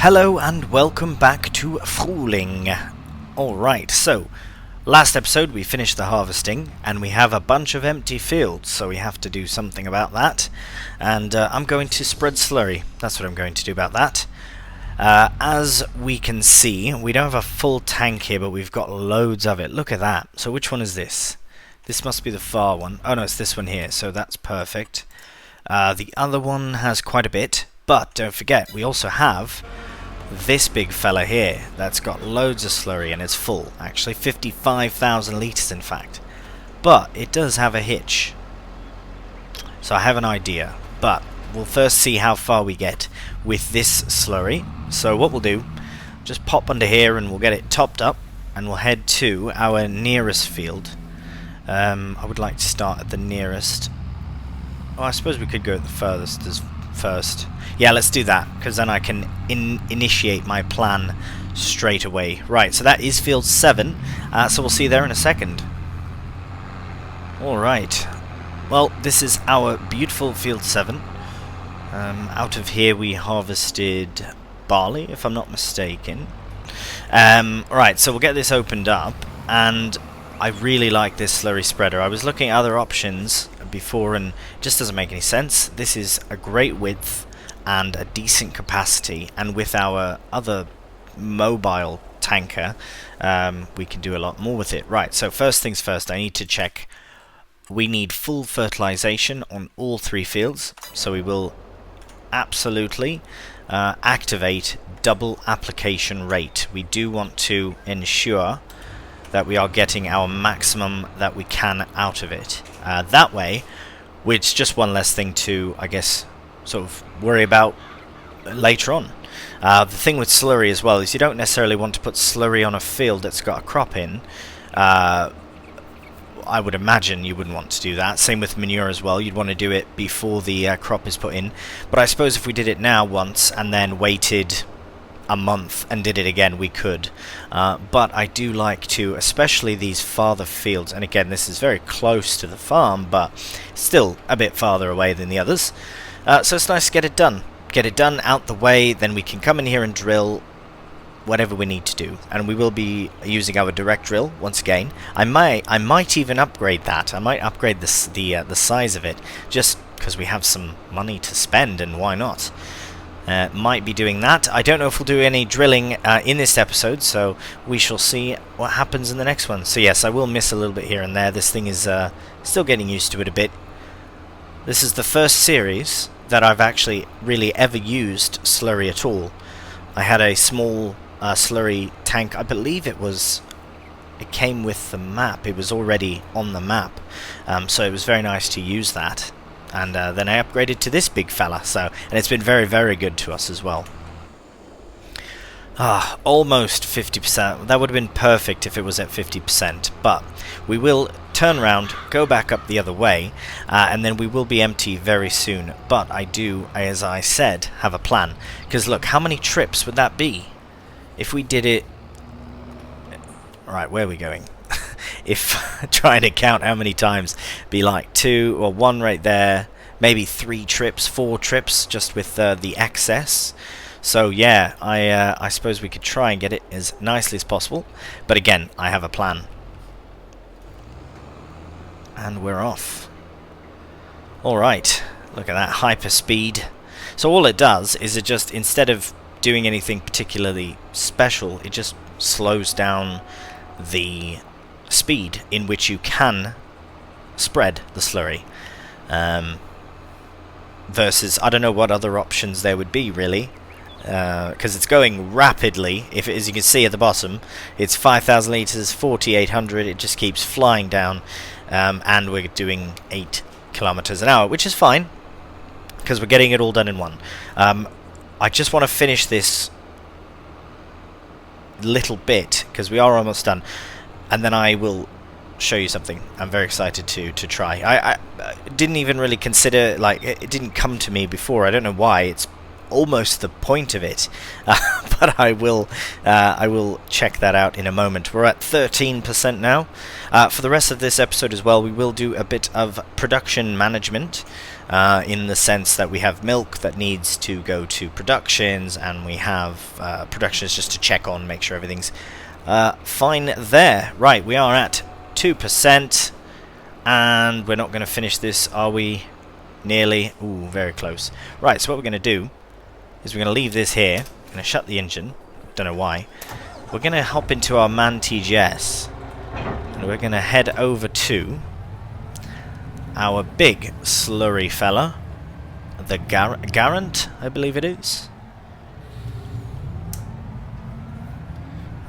Hello and welcome back to Frühling. Alright, so last episode we finished the harvesting and we have a bunch of empty fields, so we have to do something about that. And I'm going to spread slurry. That's what I'm going to do about that. As we can see, we don't have a full tank here, but we've got loads of it. Look at that. So which one is this? This must be the far one. Oh no, it's this one here, so that's perfect. The other one has quite a bit, but don't forget, we also have this big fella here that's got loads of slurry and it's full. Actually 55,000 litres in fact. But it does have a hitch. So I have an idea, but we'll first see how far we get with this slurry. So what we'll do, just pop under here and we'll get it topped up and we'll head to our nearest field. I would like to start at the nearest. Well, I suppose we could go at the furthest as first. Yeah, let's do that, because then I can initiate my plan straight away. Right, so that is field 7, so we'll see you there in a second. Alright, well, this is our beautiful field 7. Out of here we harvested barley, if I'm not mistaken. Right, so we'll get this opened up, and I really like this slurry spreader. I was looking at other options before and it just doesn't make any sense. This is a great width and a decent capacity, and with our other mobile tanker we can do a lot more with it. Right, so first things first, I need to check we need full fertilization on all 3 fields, so we will absolutely activate double application rate. We do want to ensure that we are getting our maximum that we can out of it. That way, it's just one less thing to, I guess, sort of worry about later on. The thing with slurry as well is you don't necessarily want to put slurry on a field that's got a crop in. I would imagine you wouldn't want to do that. Same with manure as well. You'd want to do it before the crop is put in. But I suppose if we did it now once and then waited a month and did it again, we could. But I do like to, especially these farther fields, and again this is very close to the farm but still a bit farther away than the others, so it's nice to get it done out the way. Then we can come in here and drill whatever we need to do, and we will be using our direct drill once again. I might even upgrade that. I might upgrade the size of it, just because we have some money to spend, and why not? Might be doing that. I don't know if we'll do any drilling in this episode, so we shall see what happens in the next one. So yes, I will miss a little bit here and there. This thing is still getting used to it a bit. This is the first series that I've actually really ever used slurry at all. I had a small slurry tank. I believe it came with the map. It was already on the map, so it was very nice to use that. And then I upgraded to this big fella, and it's been very, very good to us as well. Almost 50%. That would have been perfect if it was at 50%, but we will turn around, go back up the other way, and then we will be empty very soon. But I do, as I said, have a plan. Because look, how many trips would that be if we did it... Right, where are we going? If trying to count how many times, be like 2 or 1 right there, maybe 3 trips, 4 trips, just with the excess. So yeah, I suppose we could try and get it as nicely as possible, but again, I have a plan. And we're off. Alright, look at that hyper speed. So all it does is it just, instead of doing anything particularly special, it just slows down the speed in which you can spread the slurry, versus I don't know what other options there would be really, because it's going rapidly. If as you can see at the bottom, it's 5,000 litres, 4,800. It just keeps flying down, and we're doing 8 kilometers an hour, which is fine because we're getting it all done in one. I just want to finish this little bit because we are almost done. And then I will show you something I'm very excited to try. I didn't even really consider, like, it didn't come to me before. I don't know why. It's almost the point of it, but I will check that out in a moment. We're at 13% now. For the rest of this episode as well, we will do a bit of production management, in the sense that we have milk that needs to go to productions, and we have productions just to check on, make sure everything's fine there. Right, we are at 2%, and we're not going to finish this, are we? Nearly. Ooh, very close. Right, so what we're going to do is we're going to leave this here. We're going to shut the engine. Don't know why. We're going to hop into our MAN TGS, and we're going to head over to our big slurry fella, the Garant, I believe it is.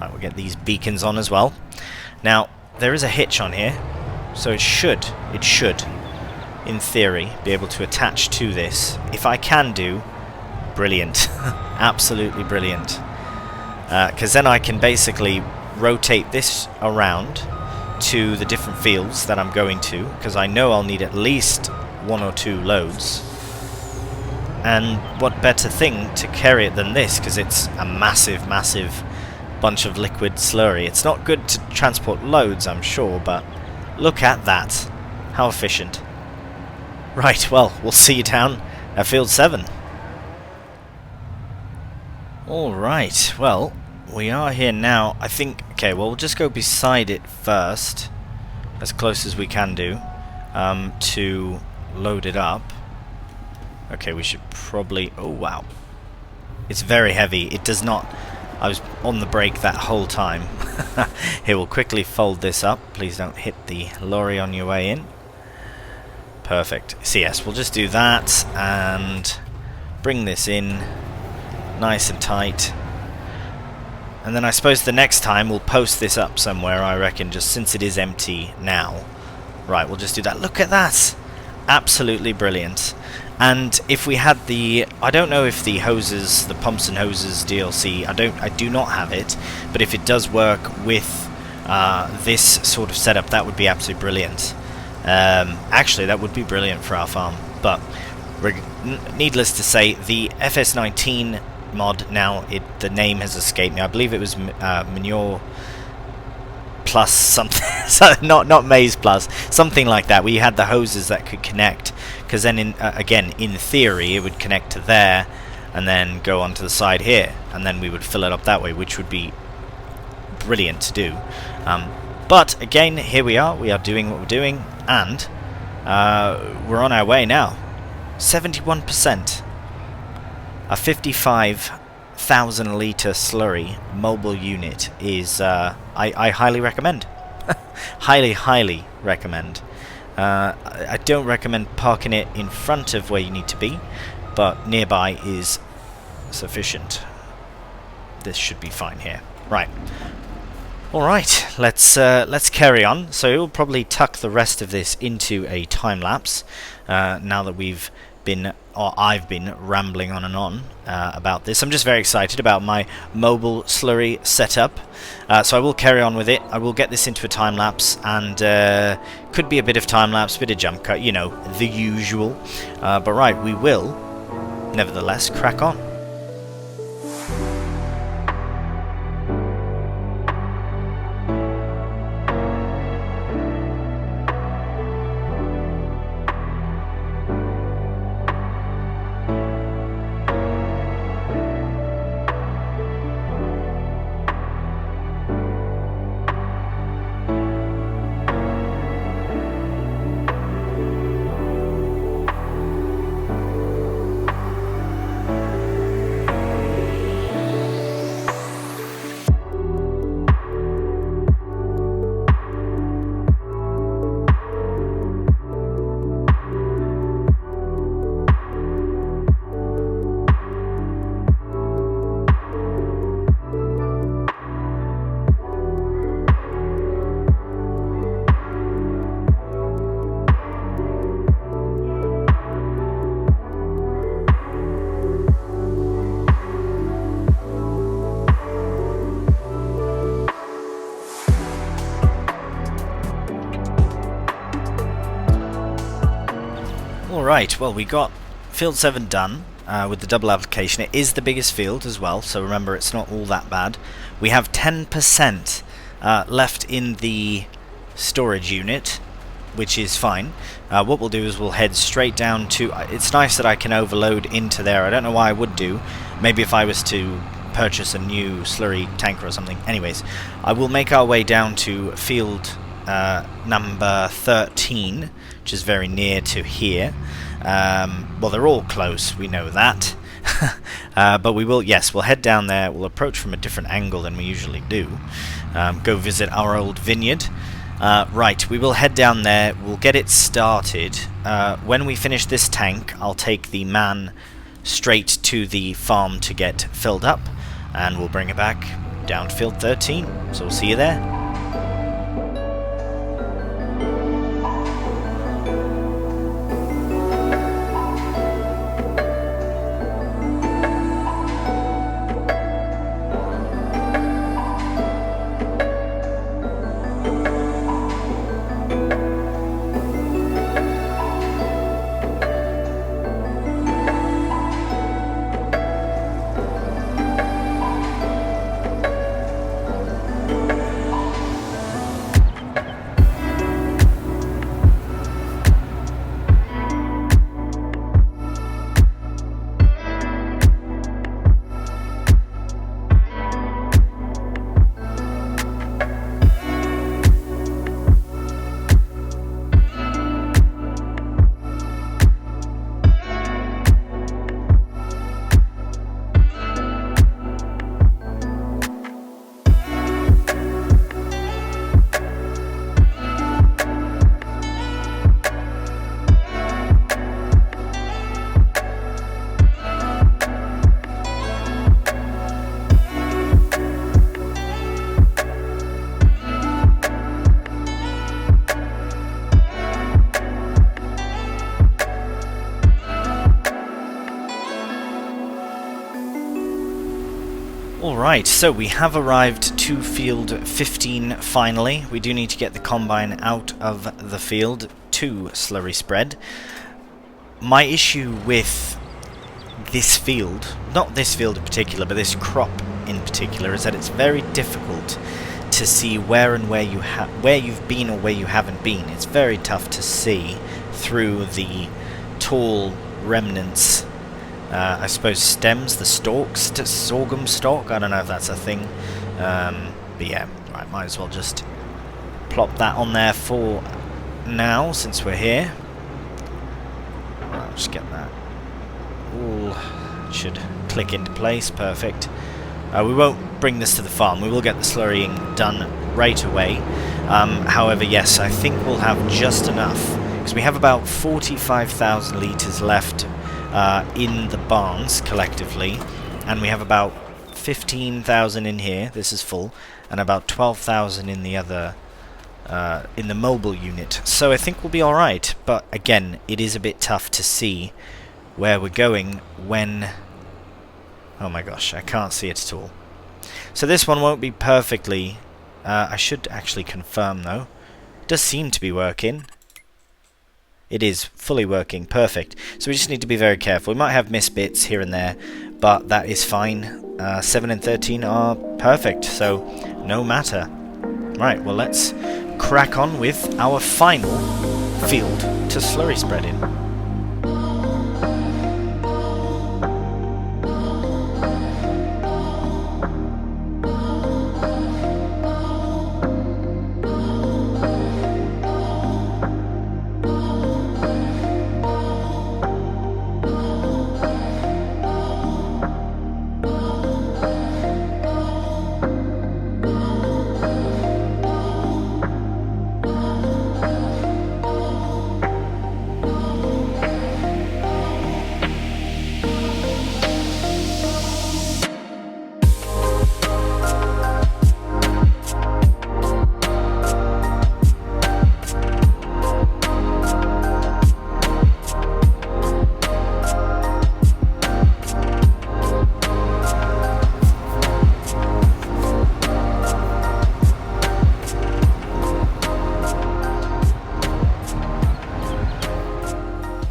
Right, we'll get these beacons on as well. Now, there is a hitch on here, so it should, in theory, be able to attach to this. If I can do, brilliant. Absolutely brilliant. Because then I can basically rotate this around to the different fields that I'm going to, because I know I'll need at least 1 or 2 loads. And what better thing to carry it than this, because it's a massive bunch of liquid slurry. It's not good to transport loads, I'm sure, but look at that. How efficient. Right, well, we'll see you down at Field 7. Alright, well, we are here now. I think, okay, well, we'll just go beside it first, as close as we can do, to load it up. Okay, we should probably... Oh, wow. It's very heavy. It does not... I was on the brake that whole time. Here, we'll quickly fold this up. Please don't hit the lorry on your way in. Perfect. So yes, we'll just do that and bring this in nice and tight. And then I suppose the next time we'll post this up somewhere, I reckon, just since it is empty now. Right, we'll just do that. Look at that! Absolutely brilliant. And if we had the... I don't know if the hoses, the pumps and hoses DLC, I do not have it, but if it does work with this sort of setup, that would be absolutely brilliant. Actually, that would be brilliant for our farm. But needless to say, the FS19 mod, now the name has escaped me. I believe it was Manure Plus something, not Maize Plus, something like that. We had the hoses that could connect, because then again, in theory, it would connect to there and then go onto the side here, and then we would fill it up that way, which would be brilliant to do. But again, here we are doing what we're doing, and we're on our way now. 71%. A 55,000 litre slurry mobile unit is, I highly recommend. Highly recommend. I don't recommend parking it in front of where you need to be, but nearby is sufficient. This should be fine here. Right. Alright, let's carry on. So we'll probably tuck the rest of this into a time lapse, now that we've been, or I've been rambling on and on about this. I'm just very excited about my mobile slurry setup, so I will carry on with it. I will get this into a time lapse, and could be a bit of time lapse, bit of jump cut, you know, the usual. But right, we will nevertheless crack on. Right, well, we got Field 7 done. with the double application. It is the biggest field as well, so remember it's not all that bad. We have 10% left in the storage unit, which is fine. What we'll do is we'll head straight down to... it's nice that I can overload into there. I don't know why I would do. Maybe if I was to purchase a new slurry tanker or something. Anyways, I will make our way down to field number 13, which is very near to here. Well, they're all close, we know that. But we will, yes, we'll head down there. We'll approach from a different angle than we usually do. Go visit our old vineyard. Right, we will head down there. We'll get it started. When we finish this tank, I'll take the man straight to the farm to get filled up, and we'll bring it back down to field 13. So we'll see you there. Alright, so we have arrived to field 15 finally. We do need to get the combine out of the field to slurry spread. My issue with this field, not this field in particular, but this crop in particular, is that it's very difficult to see where you've been or where you haven't been. It's very tough to see through the tall remnants. I suppose stems, the stalks, sorghum stalk, I don't know if that's a thing. But yeah, right, might as well just plop that on there for now, since we're here. I'll just get that all, should click into place, perfect. We won't bring this to the farm, we will get the slurrying done right away. However, yes, I think we'll have just enough, because we have about 45,000 litres left in the barns collectively, and we have about 15,000 in here, this is full, and about 12,000 in the other in the mobile unit, so I think we'll be alright. But again, it is a bit tough to see where we're going when... oh my gosh, I can't see it at all. So this one won't be perfectly... I should actually confirm though. It does seem to be working. It is fully working, perfect. So we just need to be very careful. We might have missed bits here and there, but that is fine. 7 and 13 are perfect, so no matter. Right, well, let's crack on with our final field to slurry spread in.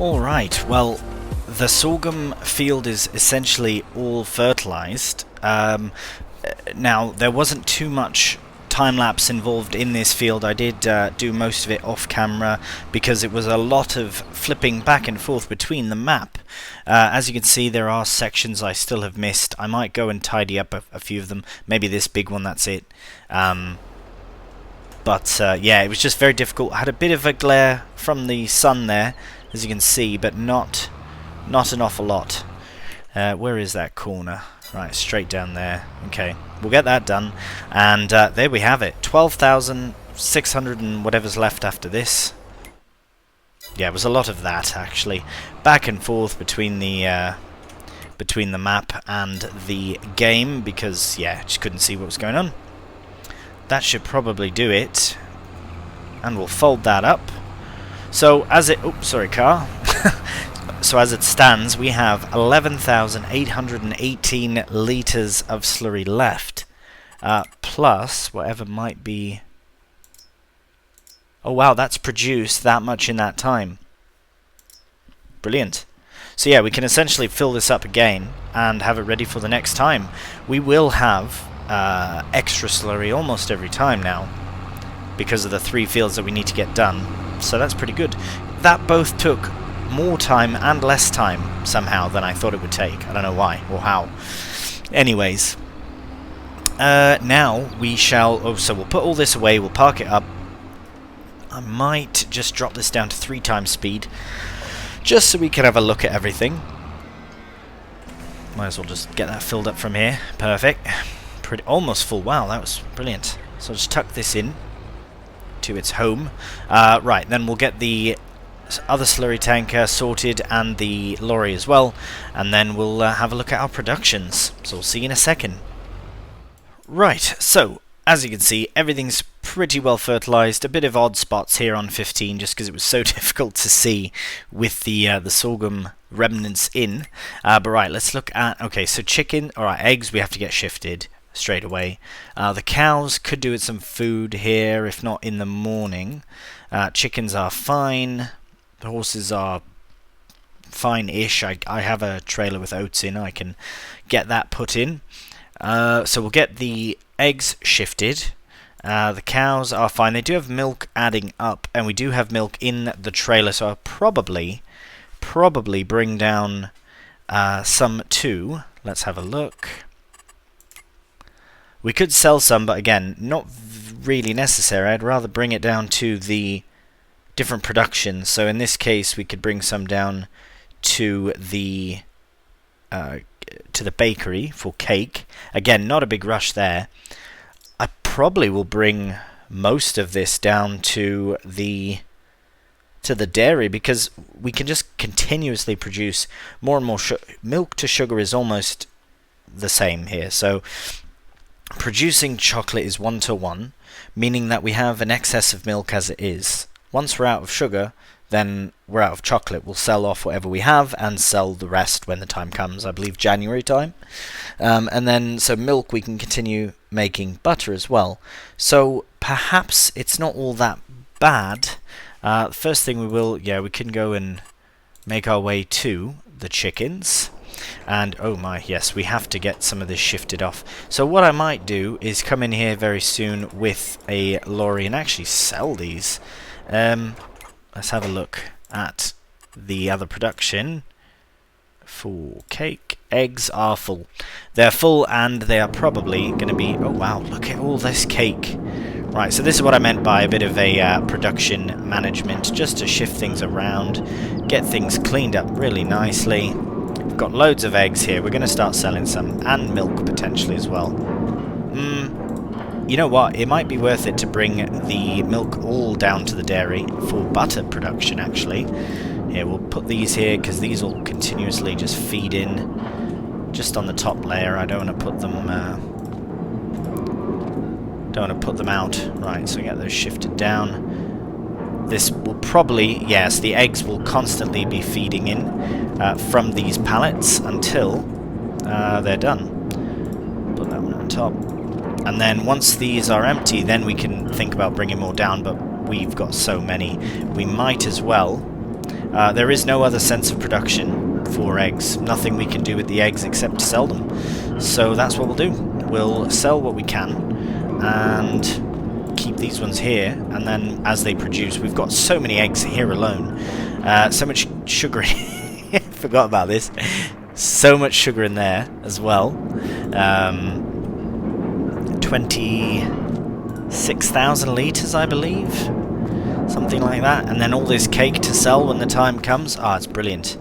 Alright, well, the sorghum field is essentially all fertilized. Now, there wasn't too much time-lapse involved in this field. I did do most of it off-camera because it was a lot of flipping back and forth between the map. As you can see, there are sections I still have missed. I might go and tidy up a few of them. Maybe this big one, that's it. But yeah, it was just very difficult. I had a bit of a glare from the sun there, as you can see, but not an awful lot. Where is that corner? Right, straight down there. Okay, we'll get that done. And there we have it. 12,600 and whatever's left after this. Yeah, it was a lot of that, actually. Back and forth between the map and the game, because, yeah, just couldn't see what was going on. That should probably do it. And we'll fold that up. So, as it... Oops, sorry, car. So as it stands, we have 11,818 litres of slurry left, plus whatever might be... Oh wow, that's produced that much in that time. Brilliant. So yeah, we can essentially fill this up again and have it ready for the next time. We will have extra slurry almost every time now, because of the 3 fields that we need to get done. So that's pretty good. That both took more time and less time somehow than I thought it would take. I don't know why or how. Anyways, now we shall... Oh, so we'll put all this away, we'll park it up. I might just drop this down to 3 times speed, just so we can have a look at everything. Might as well just get that filled up from here. Perfect. Pretty almost full. Wow, that was brilliant. So I'll just tuck this in to its home. Right, then we'll get the other slurry tanker sorted and the lorry as well, and then we'll have a look at our productions. So we'll see you in a second. Right, so as you can see, everything's pretty well fertilized. A bit of odd spots here on 15 just because it was so difficult to see with the sorghum remnants in. But right, let's look at... Okay, so chicken... Alright, eggs we have to get shifted straight away. The cows could do with some food here, if not in the morning. Chickens are fine. The horses are fine-ish. I have a trailer with oats in. I can get that put in. So we'll get the eggs shifted. The cows are fine. They do have milk adding up, and we do have milk in the trailer, so I'll probably bring down some too. Let's have a look. We could sell some, but again, not really necessary. I'd rather bring it down to the different productions. So in this case, we could bring some down to the bakery for cake. Again, not a big rush there. I probably will bring most of this down to the dairy, because we can just continuously produce more and more milk to sugar is almost the same here. So producing chocolate is 1-to-1, meaning that we have an excess of milk as it is. Once we're out of sugar, then we're out of chocolate. We'll sell off whatever we have and sell the rest when the time comes. I believe January time. And then, so milk, we can continue making butter as well. So perhaps it's not all that bad. The first thing we can go and make our way to the chickens. And, oh my, yes, we have to get some of this shifted off. So what I might do is come in here very soon with a lorry and actually sell these. Let's have a look at the other production. For cake, eggs are full. They're full, and they are probably going to be... Oh wow, look at all this cake. Right, so this is what I meant by a bit of a production management, just to shift things around, get things cleaned up really nicely. We've got loads of eggs here. We're going to start selling some, and milk potentially as well. You know what, it might be worth it to bring the milk all down to the dairy for butter production, actually. Here, we'll put these here, because these will continuously just feed in just on the top layer. I don't want to put them out. Right, so get those shifted down. This will probably, yes, the eggs will constantly be feeding in from these pallets until they're done. Put that one on top. And then once these are empty, then we can think about bringing more down, but we've got so many. We might as well. There is no other sense of production 4 eggs. Nothing we can do with the eggs except sell them. So that's what we'll do. We'll sell what we can and keep these ones here, and then as they produce, we've got so many eggs here alone. So much sugar. Forgot about this. So much sugar in there as well. 26,000 litres, I believe. Something like that. And then all this cake to sell when the time comes. Ah, it's brilliant.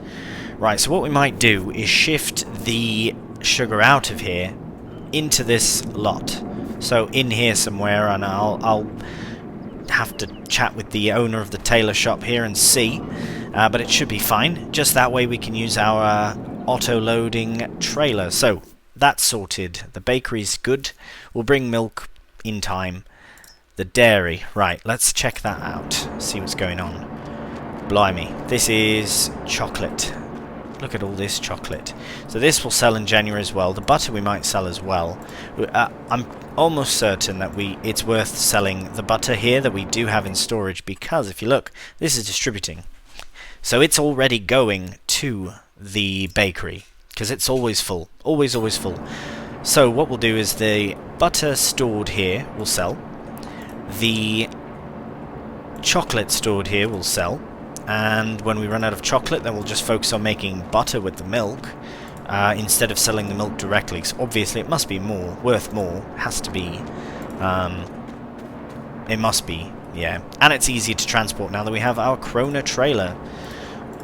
Right, so what we might do is shift the sugar out of here into this lot. So in here somewhere, and I'll have to chat with the owner of the tailor shop here and see. But it should be fine. Just that way we can use our auto-loading trailer. So that's sorted. The bakery's good. We'll bring milk in time. The dairy. Right, let's check that out. See what's going on. Blimey. This is chocolate. Look at all this chocolate. So this will sell in January as well. The butter we might sell as well. I'm almost certain that it's worth selling the butter here that we do have in storage, because if you look, this is distributing. So it's already going to the bakery, because it's always full. Always, always full. So what we'll do is the butter stored here will sell. The chocolate stored here will sell. And when we run out of chocolate, then we'll just focus on making butter with the milk instead of selling the milk directly. So obviously it must be worth more. It has to be. It must be, yeah. And it's easy to transport now that we have our Krona trailer.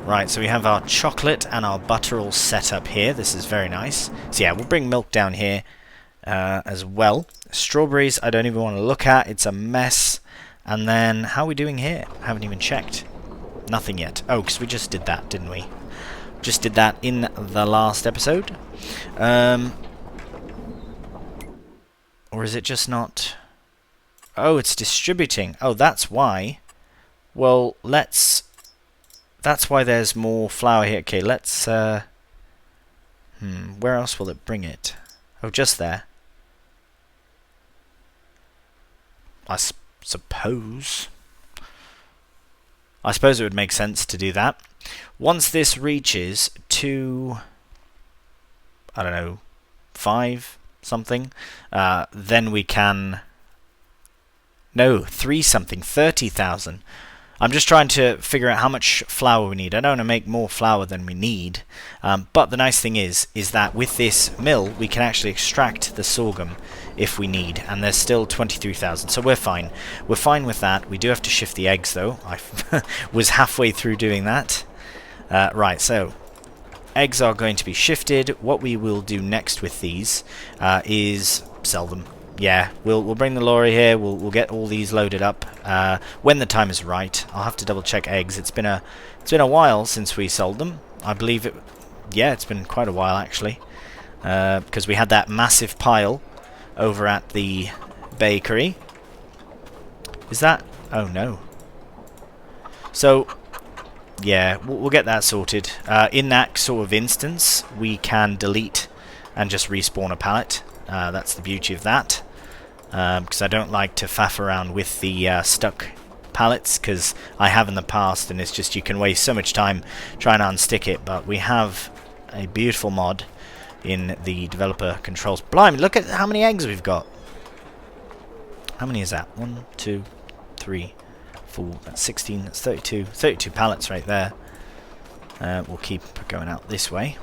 Right, so we have our chocolate and our butter all set up here. This is very nice. So yeah, we'll bring milk down here as well. Strawberries, I don't even want to look at. It's a mess. And then, how are we doing here? I haven't even checked. Nothing yet. Oh, because we just did that, didn't we? Just did that in the last episode. Or is it just not... Oh, it's distributing. Oh, that's why. Well, let's... That's why there's more flour here. Okay, let's... Where else will it bring it? Oh, just there. I suppose... I suppose it would make sense to do that. Once this reaches to, I don't know, 5 something, then we can, no, 3 something, 30,000. I'm just trying to figure out how much flour we need. I don't want to make more flour than we need, but the nice thing is that with this mill we can actually extract the sorghum if we need, and there's still 23,000, so we're fine. We're fine with that. We do have to shift the eggs though. I was halfway through doing that. Right, so eggs are going to be shifted. What we will do next with these is sell them. Yeah, we'll bring the lorry here. We'll get all these loaded up when the time is right. I'll have to double check eggs. It's been a while since we sold them. I believe it. Yeah, it's been quite a while actually, because we had that massive pile over at the bakery. Is that? Oh no. So yeah, we'll get that sorted. In that sort of instance, we can delete and just respawn a pallet. That's the beauty of that, because I don't like to faff around with the stuck pallets, because I have in the past, and it's just you can waste so much time trying to unstick it. But we have a beautiful mod in the developer controls. Blimey, look at how many eggs we've got. How many is that? 1, 2, 3, 4, that's 16, that's 32. 32 pallets right there. We'll keep going out this way.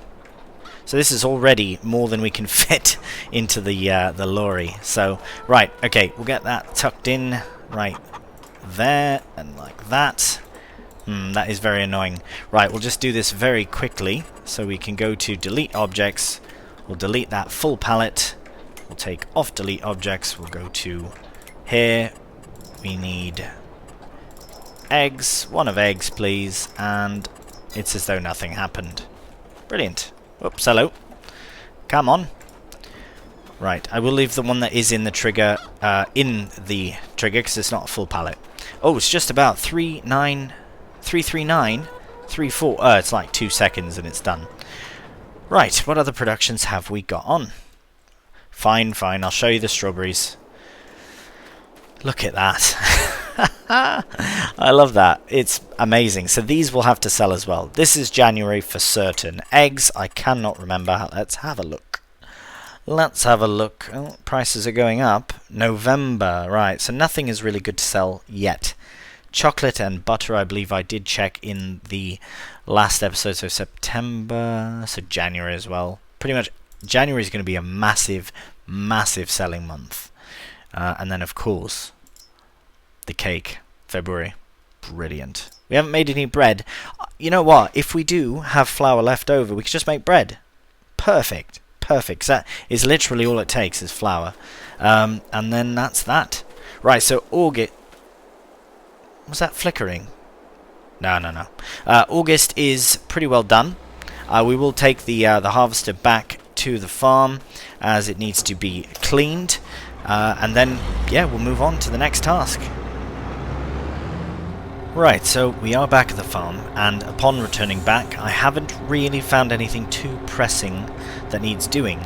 So this is already more than we can fit into the lorry. So, right, okay, we'll get that tucked in right there and like that. That is very annoying. Right, we'll just do this very quickly. So we can go to delete objects. We'll delete that full pallet. We'll take off delete objects. We'll go to here. We need eggs. 1 of eggs, please. And it's as though nothing happened. Brilliant. Oops, hello. Come on. Right, I will leave the one that is in the trigger because it's not a full pallet. Oh, it's just about 33934. It's like 2 seconds and it's done. Right, what other productions have we got on? Fine, I'll show you the strawberries. Look at that. I love that. It's amazing. So these will have to sell as well. This is January for certain. Eggs, I cannot remember. Let's have a look. Let's have a look. Oh, prices are going up. November, right. So nothing is really good to sell yet. Chocolate and butter, I believe I did check in the last episode. So September, so January as well. Pretty much January is going to be a massive, massive selling month. And then, of course, the cake, February. Brilliant. We haven't made any bread. You know what? If we do have flour left over, we could just make bread. Perfect. Perfect. That is literally all it takes is flour. And then that's that. Right, so August... Was that flickering? No. August is pretty well done. We will take the harvester back to the farm as it needs to be cleaned. And then, yeah, we'll move on to the next task. Right, so we are back at the farm, and upon returning back, I haven't really found anything too pressing that needs doing.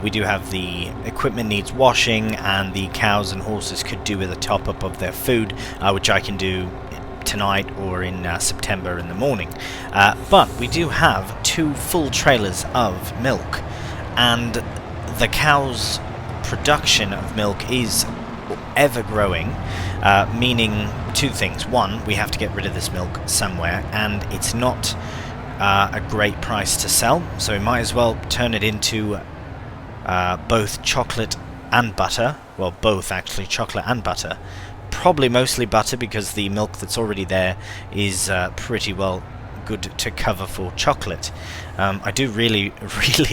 We do have the equipment needs washing, and the cows and horses could do with a top-up of their food, which I can do tonight or in September in the morning. But we do have 2 full trailers of milk, and the cows' production of milk is ever growing, meaning 2 things. One, we have to get rid of this milk somewhere, and it's not a great price to sell, so we might as well turn it into both chocolate and butter. Well, both actually, chocolate and butter. Probably mostly butter, because the milk that's already there is pretty well good to cover for chocolate. I do really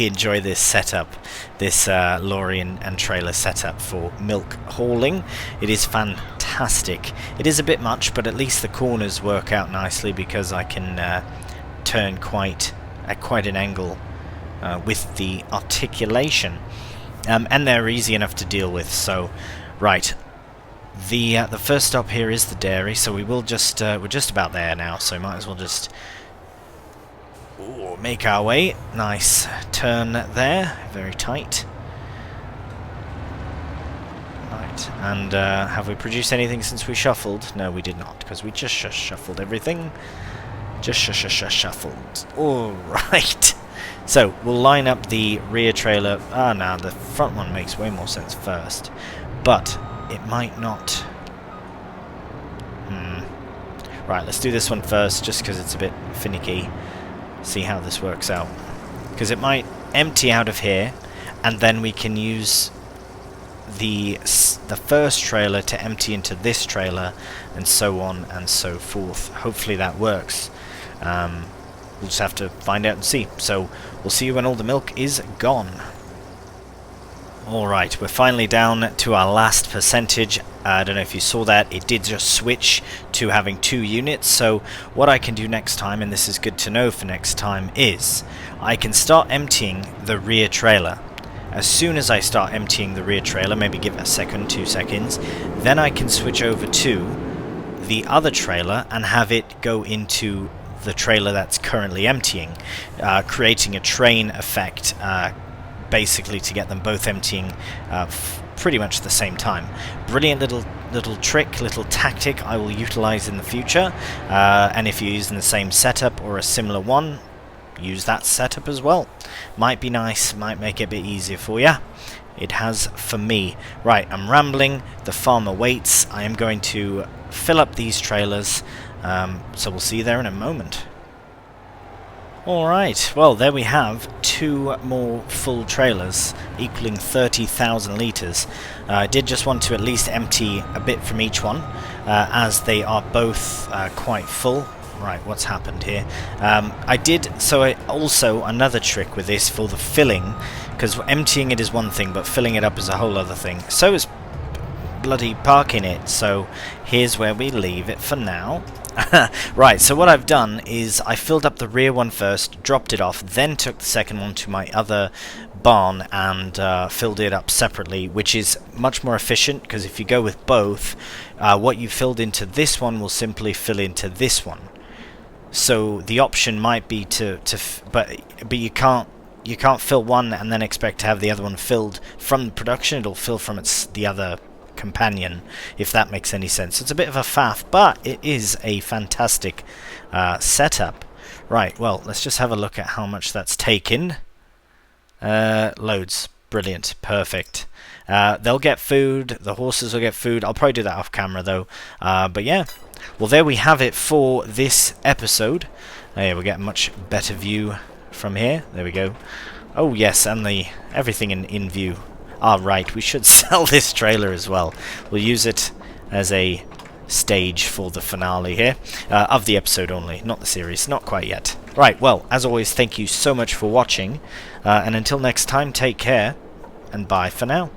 enjoy this setup, this lorry and trailer setup for milk hauling. It is fantastic. It is a bit much, but at least the corners work out nicely because I can turn at quite an angle with the articulation, and they're easy enough to deal with. So, right. The first stop here is the dairy, so we will just we're just about there now, so might as well just make our way. Nice turn there, very tight. Right, and have we produced anything since we shuffled? No, we did not, because we just shuffled everything. Just shuffled. All right. So we'll line up the rear trailer. No, the front one makes way more sense first, but it might not. Right, let's do this one first, just because it's a bit finicky. See how this works out, because it might empty out of here, and then we can use the first trailer to empty into this trailer, and so on and so forth. Hopefully that works. We'll just have to find out and see. So we'll see you when all the milk is gone. Alright, we're finally down to our last percentage. I don't know if you saw that, it did just switch to having 2 units, so what I can do next time, and this is good to know for next time, is I can start emptying the rear trailer. As soon as I start emptying the rear trailer, maybe give it a second, 2 seconds, then I can switch over to the other trailer and have it go into the trailer that's currently emptying, creating a train effect, basically to get them both emptying pretty much at the same time. Brilliant little trick, little tactic I will utilize in the future, and if you're using the same setup or a similar one, use that setup as well. Might be nice, might make it a bit easier for you. It has for me. Right, I'm rambling, the farmer waits. I am going to fill up these trailers, so we'll see you there in a moment. Alright, well there we have 2 more full trailers equaling 30,000 litres. I did just want to at least empty a bit from each one, as they are both quite full. Right, what's happened here? Also another trick with this for the filling, because emptying it is one thing, but filling it up is a whole other thing. So is bloody parking it, so here's where we leave it for now. Right, so what I've done is I filled up the rear one first, dropped it off, then took the second one to my other barn and filled it up separately, which is much more efficient, because if you go with both, what you filled into this one will simply fill into this one. So the option might be but you can't fill one and then expect to have the other one filled from the production. It'll fill from the other companion, if that makes any sense. It's a bit of a faff, but it is a fantastic setup. Right, well, let's just have a look at how much that's taken. Loads. Brilliant. Perfect. They'll get food. The horses will get food. I'll probably do that off camera, though. But yeah. Well, there we have it for this episode. There, we get a much better view from here. There we go. Oh, yes, and everything in view. Ah, right, we should sell this trailer as well. We'll use it as a stage for the finale here. Of the episode only, not the series. Not quite yet. Right, well, as always, thank you so much for watching. And until next time, take care, and bye for now.